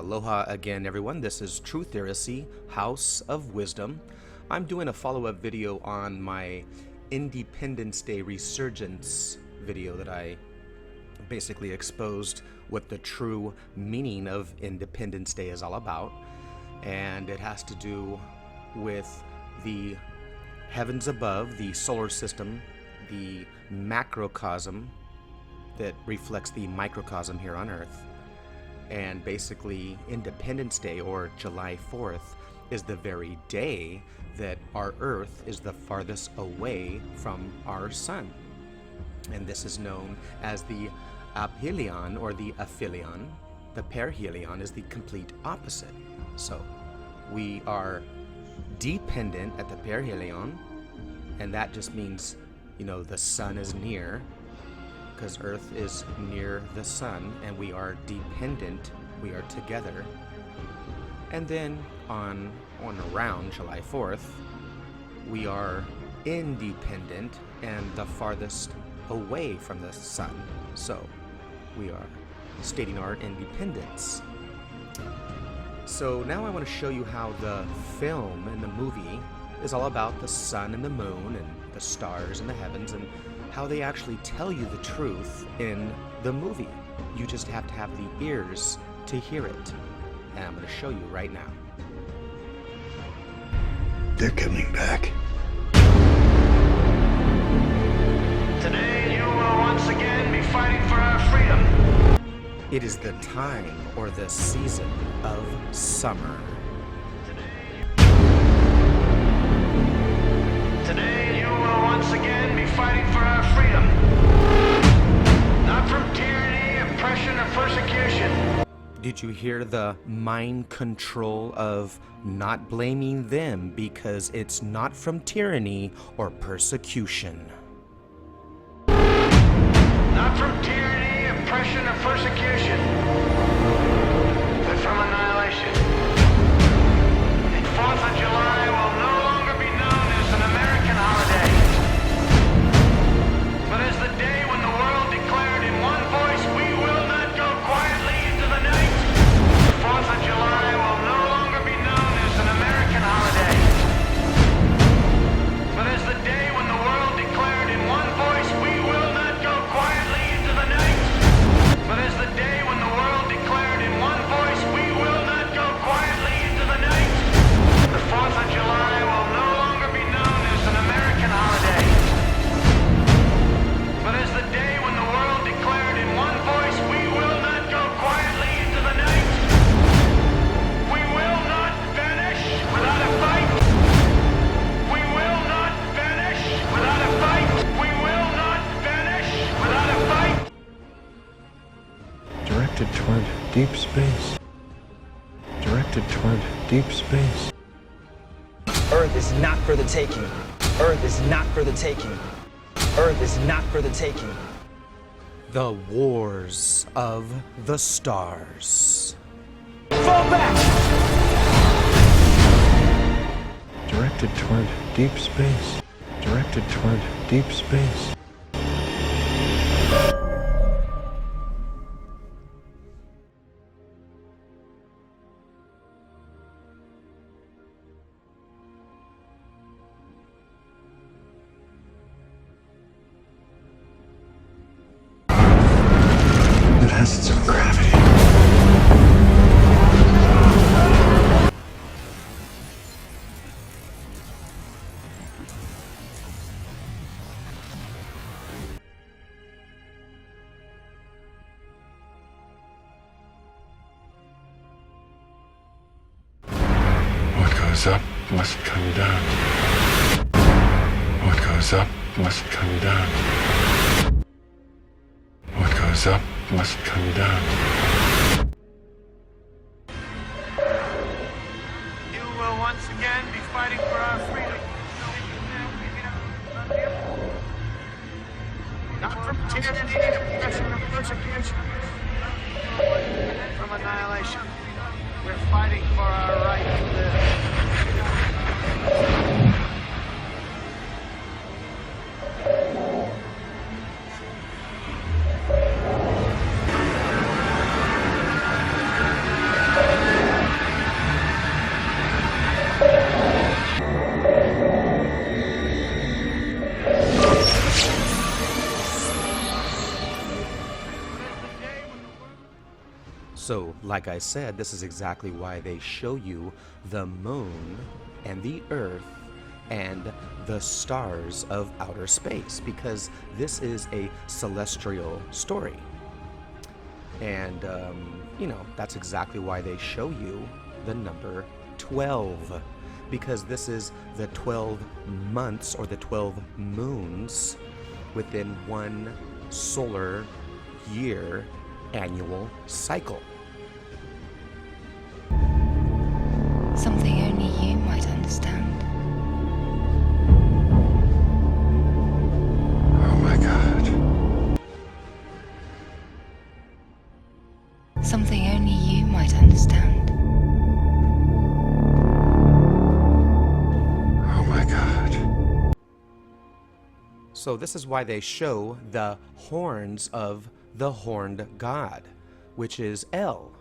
Aloha again, everyone. This is Truth Heresy, House of Wisdom. I'm doing a follow-up video on my Independence Day Resurgence video that I basically exposed what the true meaning of Independence Day is all about. And it has to do with the heavens above, the solar system, the macrocosm that reflects the microcosm here on Earth. And basically, Independence Day, or July 4th, is the very day that our Earth is the farthest away from our sun. And this is known as the aphelion, or the aphelion. The perihelion is the complete opposite. So, we are dependent at the perihelion, and that just means, you know, the sun is near, because Earth is near the sun, and we are dependent, we are together. And then on around July 4th, we are independent and the farthest away from the sun. So we are stating our independence. So now I want to show you how the film and the movie is all about the sun and the moon and the stars and the heavens, and how they actually tell you the truth in the movie. You just have to have the ears to hear it. And I'm going to show you right now. They're coming back. Today you will once again be fighting for our freedom. It is the time, or the season, of summer. Today you will once again be fighting for our freedom. Not from tyranny, oppression, or persecution. Did you hear the mind control of not blaming them because it's not from tyranny or persecution? Not from tyranny, oppression, or persecution, but from annihilation. The 4th of July will no longer be known as an American holiday, but as the day when the world declared in one voice, we will not go quietly into the night. The 4th of July will no longer be known as an American holiday, but as the day when the world declared in one voice, we will not go quietly into the night. But as the day when the world declared in one voice, we will not go quietly into the night. The 4th of July will no longer be known as an American holiday, but as the day when the world declared in one voice, we will not go quietly into the night. We will not vanish without a fight. We will not vanish without a fight. We will not vanish without a fight. Directed toward deep space. Directed toward deep space. Earth is not for the taking. Earth is not for the taking. Earth is not for the taking. The Wars of the Stars. Fall back! Directed toward deep space. Directed toward deep space. It has its own gravity. What goes up must come down. What goes up must come down. What goes up must come down. You will once again be fighting for our freedom. Not from tyranny, oppression, or persecution, from annihilation. We're fighting for our right to live. So, like I said, this is exactly why they show you the moon and the earth and the stars of outer space, because this is a celestial story. And, you know, that's exactly why they show you the number 12, because this is the 12 months or the 12 moons within one solar year annual cycle. Something only you might understand. Oh my God. Something only you might understand. Oh my God. So this is why they show the horns of the horned god, which is El,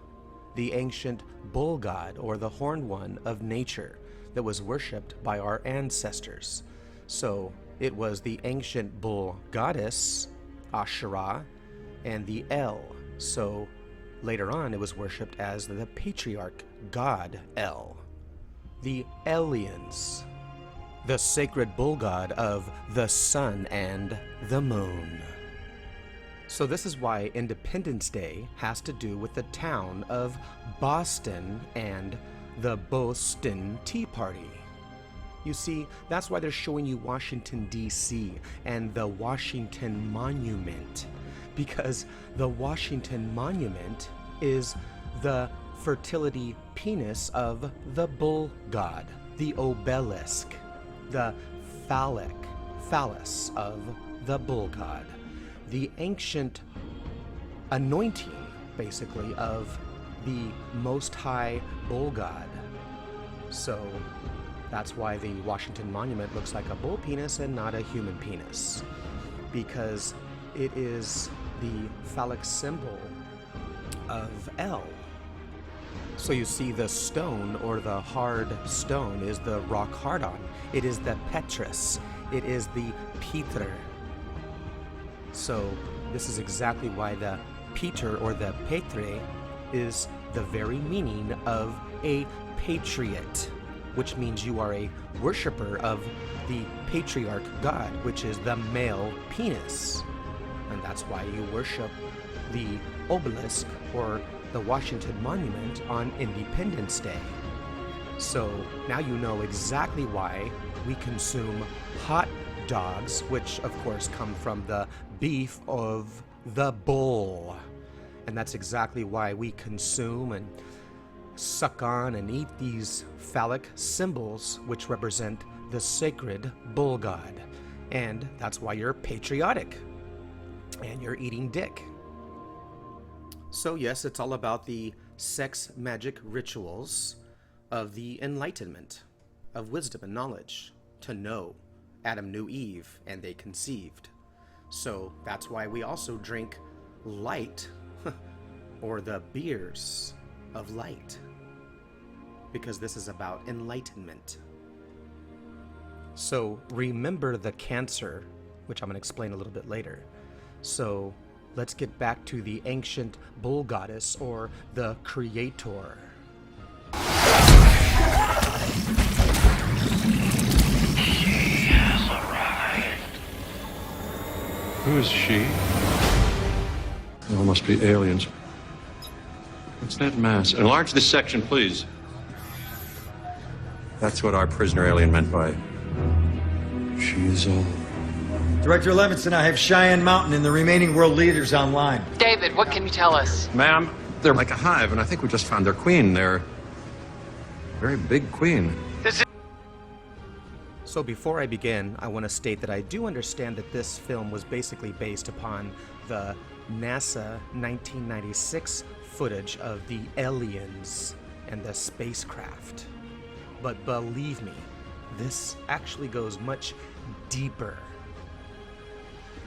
the ancient bull god, or the horned one of nature that was worshipped by our ancestors. So it was the ancient bull goddess, Asherah, and the El. So later on it was worshipped as the patriarch god El. The ELiens, the sacred bull god of the sun and the moon. So this is why Independence Day has to do with the town of Boston and the Boston Tea Party. You see, that's why they're showing you Washington, D.C. and the Washington Monument, because the Washington Monument is the fertility penis of the bull god, the obelisk, the phallus of the bull god, the ancient anointing, basically, of the Most High Bull God. So that's why the Washington Monument looks like a bull penis and not a human penis, because it is the phallic symbol of El. So you see, the stone, or the hard stone, is the rock hardon. It is the petrus. It is the Peter. So this is exactly why the Peter, or the Petre, is the very meaning of a patriot, which means you are a worshiper of the patriarch god, which is the male penis. And that's why you worship the obelisk, or the Washington Monument, on Independence Day. So now you know exactly why we consume hot dogs, which of course come from the beef of the bull. And that's exactly why we consume and suck on and eat these phallic symbols, which represent the sacred bull god. And that's why you're patriotic and you're eating dick. So yes, it's all about the sex magic rituals of the enlightenment, of wisdom and knowledge, to know. Adam knew Eve, and they conceived. So that's why we also drink light, or the beers of light, because this is about enlightenment. So remember the Cancer, which I'm going to explain a little bit later. So let's get back to the ancient bull goddess, or the creator. Who is she? They all must be aliens. What's that mass? Enlarge this section, please. That's what our prisoner alien meant by She is all. Director Levinson, I have Cheyenne Mountain and the remaining world leaders online. David, what can you tell us? Ma'am, they're like a hive, and I think we just found their queen. They're a very big queen. So before I begin, I want to state that I do understand that this film was basically based upon the NASA 1996 footage of the ELiens and the spacecraft. But believe me, this actually goes much deeper.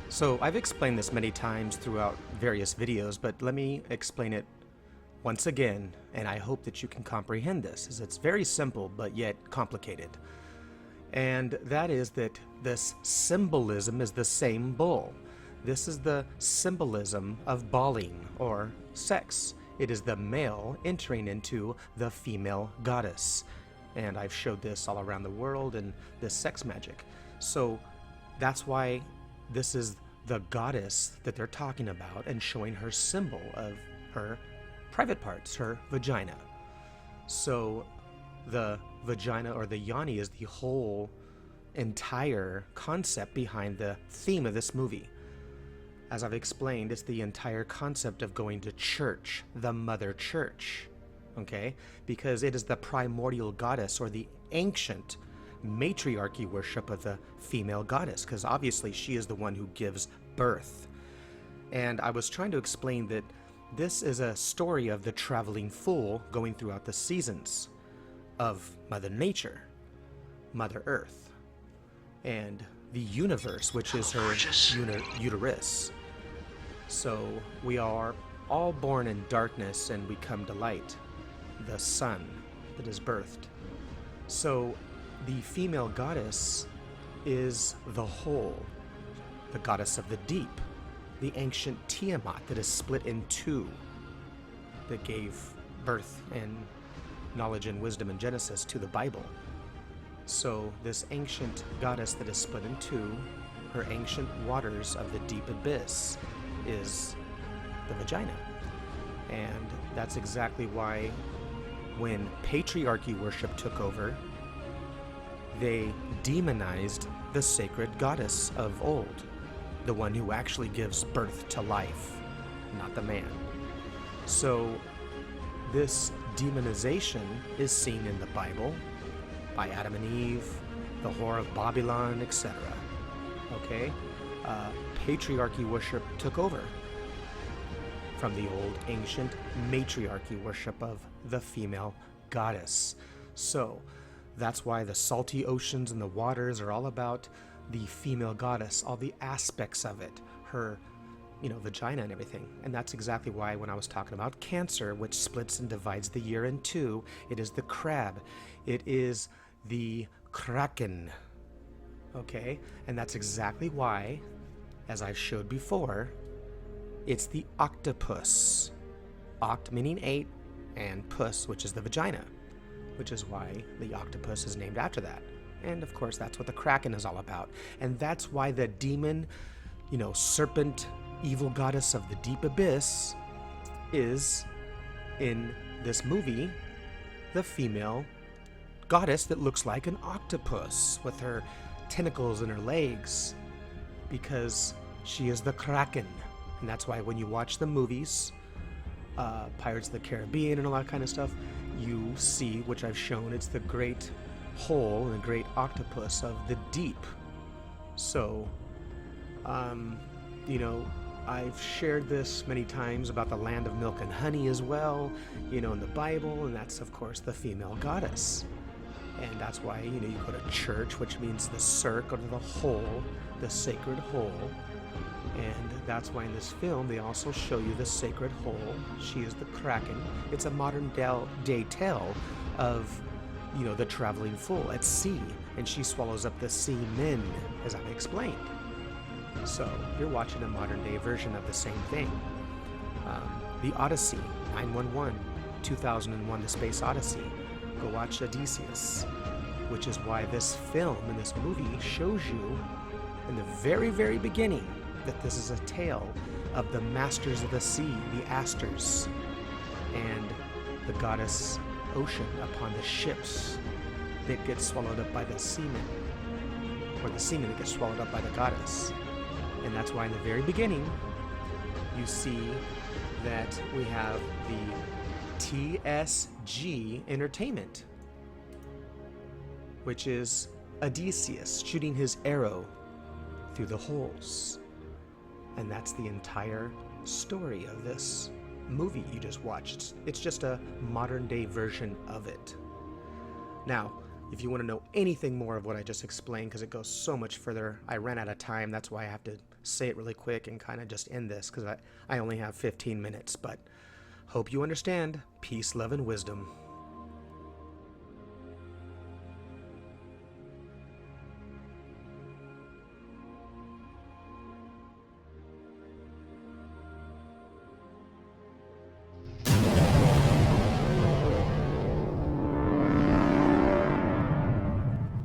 So I've explained this many times throughout various videos, but let me explain it once again, and I hope that you can comprehend this, as it's very simple but yet complicated. And that is that this symbolism is the same bull. This is the symbolism of balling, or sex, It is the male entering into the female goddess. And I've showed this all around the world in this sex magic. So that's why this is the goddess that they're talking about and showing her symbol of her private parts, her vagina. So the vagina or the yoni is the whole entire concept behind the theme of this movie. As I've explained, it's the entire concept of going to church, the mother church, okay? Because it is the primordial goddess or the ancient matriarchy worship of the female goddess, because obviously she is the one who gives birth. And I was trying to explain that this is a story of the traveling fool going throughout the seasons of Mother Nature, Mother Earth, and the universe, which is her uterus. So we are all born in darkness and we come to light, the sun that is birthed. So the female goddess is the whole, the goddess of the deep, the ancient Tiamat that is split in two, that gave birth and knowledge and wisdom in Genesis to the Bible. So this ancient goddess that is split in two, her ancient waters of the deep abyss, is the vagina. And that's exactly why when patriarchy worship took over, they demonized the sacred goddess of old, the one who actually gives birth to life, not the man. So this demonization is seen in the Bible by Adam and Eve, the whore of Babylon, etc. Okay? Patriarchy worship took over from the old ancient matriarchy worship of the female goddess. So that's why the salty oceans and the waters are all about the female goddess, all the aspects of it, her, vagina and everything. And that's exactly why when I was talking about Cancer, which splits and divides the year in two, it is the crab. It is the kraken. Okay? And that's exactly why, as I showed before, it's the octopus. Oct meaning 8, and puss, which is the vagina, which is why the octopus is named after that. And of course, that's what the kraken is all about. And that's why the demon, serpent, evil goddess of the deep abyss is, in this movie, the female goddess that looks like an octopus with her tentacles and her legs, because she is the kraken. And that's why when you watch the movies, Pirates of the Caribbean and all that kind of stuff, you see, which I've shown, it's the great whole and the great octopus of the deep. So, I've shared this many times about the land of milk and honey as well, in the Bible, and that's, of course, the female goddess. And that's why, you go to church, which means the cirque, or the whole, the sacred whole. And that's why in this film, they also show you the sacred whole. She is the kraken. It's a modern day tale of, the traveling fool at sea. And she swallows up the sea men, as I've explained. So you're watching a modern day version of the same thing. The Odyssey, 911, 2001, The Space Odyssey. Go watch Odysseus, which is why this film and this movie shows you in the very, very beginning that this is a tale of the masters of the sea, the Astors, and the goddess Ocean upon the ships that get swallowed up by the seamen, or the seamen that get swallowed up by the goddess. And that's why in the very beginning, you see that we have the TSG Entertainment, which is Odysseus shooting his arrow through the holes. And that's the entire story of this movie you just watched. It's just a modern day version of it. Now, if you want to know anything more of what I just explained, because it goes so much further, I ran out of time. That's why I have to say it really quick and kind of just end this, because I only have 15 minutes. But hope you understand. Peace, love, and wisdom.